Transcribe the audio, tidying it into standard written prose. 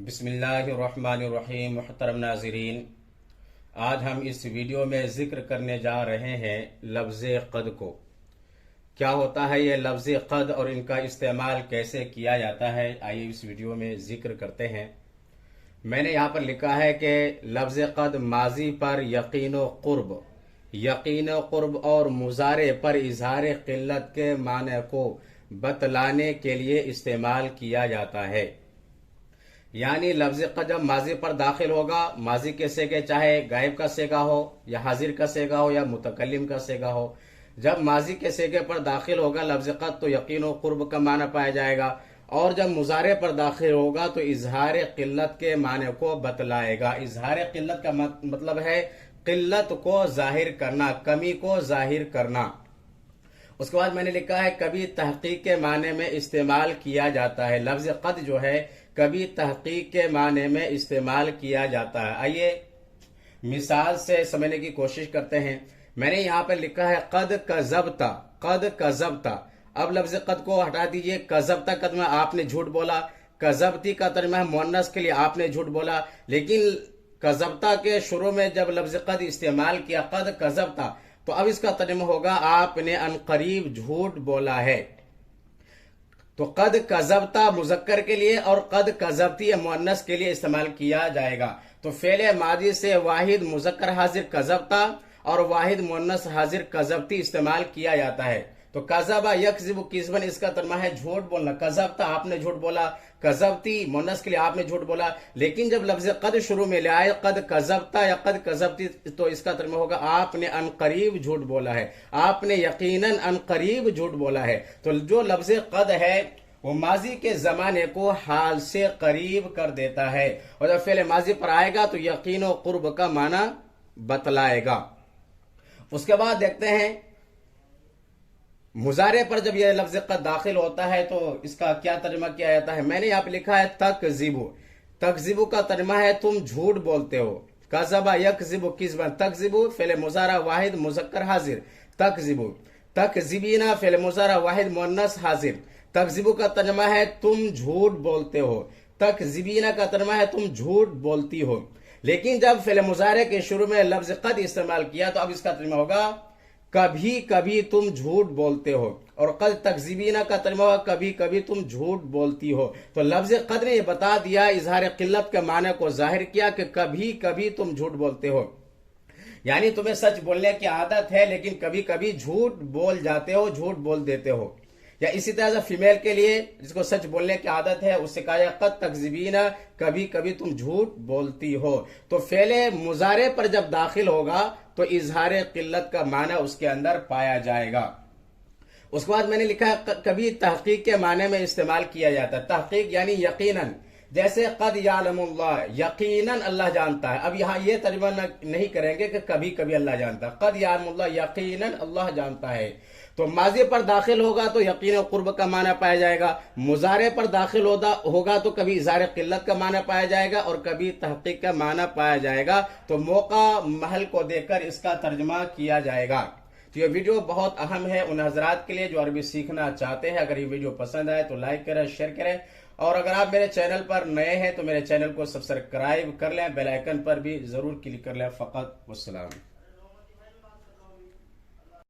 बिस्मिल्लाहिर्रहमानिर्रहीम। मुहतरम नाज़रीन, आज हम इस वीडियो में ज़िक्र करने जा रहे हैं लफ्ज़ क़द को। क्या होता है ये लफ्ज़ क़द और इनका इस्तेमाल कैसे किया जाता है, आइए इस वीडियो में ज़िक्र करते हैं। मैंने यहाँ पर लिखा है कि लफ्ज़ क़द माजी पर यकीन क़ुर्ब और मुज़ारे पर इज़हार क़िल्लत के माने को बतलाने के लिए इस्तेमाल किया जाता है। यानी लफ्ज़ क़द जब माजी पर दाखिल होगा, माजी के सेगे चाहे गायब का सेगा हो या हाजिर का सेगा हो या मुतकल्लिम का सेगा हो, जब माजी के सेगे पर दाखिल होगा लफ्ज़ क़द तो यकीन व क़ुर्ब का माना पाया जाएगा, और जब मुज़ारे पर दाखिल होगा तो इजहार क़िल्लत के माने को बतलाएगा। इजहार क़िल्लत का मतलब है क़िल्लत को जाहिर करना, कमी को जाहिर करना। उसके बाद मैंने लिखा है कभी तहक़ीक़ के माने में इस्तेमाल किया जाता है। लफ्ज़ क़द जो है कभी तहक़ीक़ के माने में इस्तेमाल किया जाता है। आइए मिसाल से समझने की कोशिश करते हैं। मैंने यहाँ पर लिखा है क़द कज़बता। अब लफ्ज़ क़द को हटा दीजिए। कज़बता का तर्जुमा आपने झूठ बोला, कज़बती का तर्जुमा है मुअन्नस के लिए आपने झूठ बोला। लेकिन कज़बता के शुरू में जब लफ्ज़ क़द इस्तेमाल किया क़द कज़बता, तो अब इसका तर्जुमा होगा आपने अनकरीब झूठ बोला है। तो क़द कज़बता मुज़क्कर के लिए और क़द कज़बती मुअन्नस के लिए इस्तेमाल किया जाएगा। तो फ़ेल मादी से वाहिद मुज़क्कर हाजिर कज़बता और वाहिद मुअन्नस हाजिर कज़बती इस्तेमाल किया जाता है। तो कज़बा यकज़िबु किज़बन, इसका तर्जुमा है झूठ बोलना। कज़बता आपने झूठ बोला, कज़बती मुअन्नस के लिए आपने झूठ बोला। लेकिन जब लफ्ज़ क़द शुरू में ले आए क़द कज़बता या क़द कज़बती, तो इसका तर्जुमा होगा आपने अनकरीब झूठ बोला है, आपने यकीनन अनकरीब झूठ बोला है। तो जो लफ्ज़ क़द है वो माजी के ज़माने को हाल से करीब कर देता है, और जब फ़ेल माजी पर आएगा तो यकीन और क़ुर्ब का माना बतलाएगा। उसके बाद देखते हैं मुज़ारे पर जब यह लफ्ज़ क़द दाखिल होता है तो इसका क्या तर्जुमा किया जाता है। मैंने यहाँ पे लिखा है तकज़िबु का तर्जुमा है तुम झूठ बोलते हो। कज़बा यकज़िबु किज़बन, तकज़िबु फ़ेल मुज़ारा वाहिद मुज़क्कर हाजिर, तकज़िबु। तकज़िबीना फ़ेल मुज़ारा वाहिद मुअन्नस हाजिर। तकज़िबु का तर्जुमा है तुम झूठ बोलते हो, तकज़िबीना का तर्जुमा है तुम झूठ बोलती हो। लेकिन जब फ़ेल मुज़ारे के शुरू में लफ्ज़ क़द इस्तेमाल किया तो अब इसका तर्जुमा होगा कभी कभी तुम झूठ बोलते हो, और क़द तकज़िबीना का तर्जुमा होगा कभी कभी तुम झूठ बोलती हो। तो लफ्ज़ क़द ने बता दिया, इज़हार क़िल्लत के माने को जाहिर किया कि कभी कभी तुम झूठ बोलते हो, यानी तुम्हें सच बोलने की आदत है लेकिन कभी कभी झूठ बोल जाते हो, झूठ बोल देते हो। या इसी तरह से फीमेल के लिए जिसको सच बोलने की आदत है उससे कहा जाए क़द तकज़िबीना, कभी कभी तुम झूठ बोलती हो। तो फ़ेल मुज़ारे पर जब दाखिल होगा तो इज़हार क़िल्लत का माना उसके अंदर पाया जाएगा। उसके बाद मैंने लिखा है कभी तहक़ीक़ के माने में इस्तेमाल किया जाता है। तहक़ीक़ यानी यकीनन, जैसे क़द यालमुल्लाह, यकीनन अल्लाह जानता है। अब यहाँ ये तर्जुमा नहीं करेंगे कि कभी कभी अल्लाह जानता है। क़द यालमुल्लाह, यकीनन अल्लाह जानता है। तो माजी पर दाखिल होगा तो यकीन और क़ुर्ब का माना पाया जाएगा। मुज़ारे पर दाखिल होगा तो कभी इज़हार क़िल्लत का माना पाया जाएगा और कभी तहक़ीक़ का माना पाया जाएगा। तो मौका महल को देकर इसका तर्जुमा किया जाएगा। तो ये वीडियो बहुत अहम है उन हजरात के लिए जो अरबी सीखना चाहते हैं। अगर ये वीडियो पसंद आए तो लाइक करें, शेयर करें, और अगर आप मेरे चैनल पर नए हैं तो मेरे चैनल को सब्सक्राइब कर लें, बेल आइकन पर भी जरूर क्लिक कर लें। फ़क़त वस्सलाम।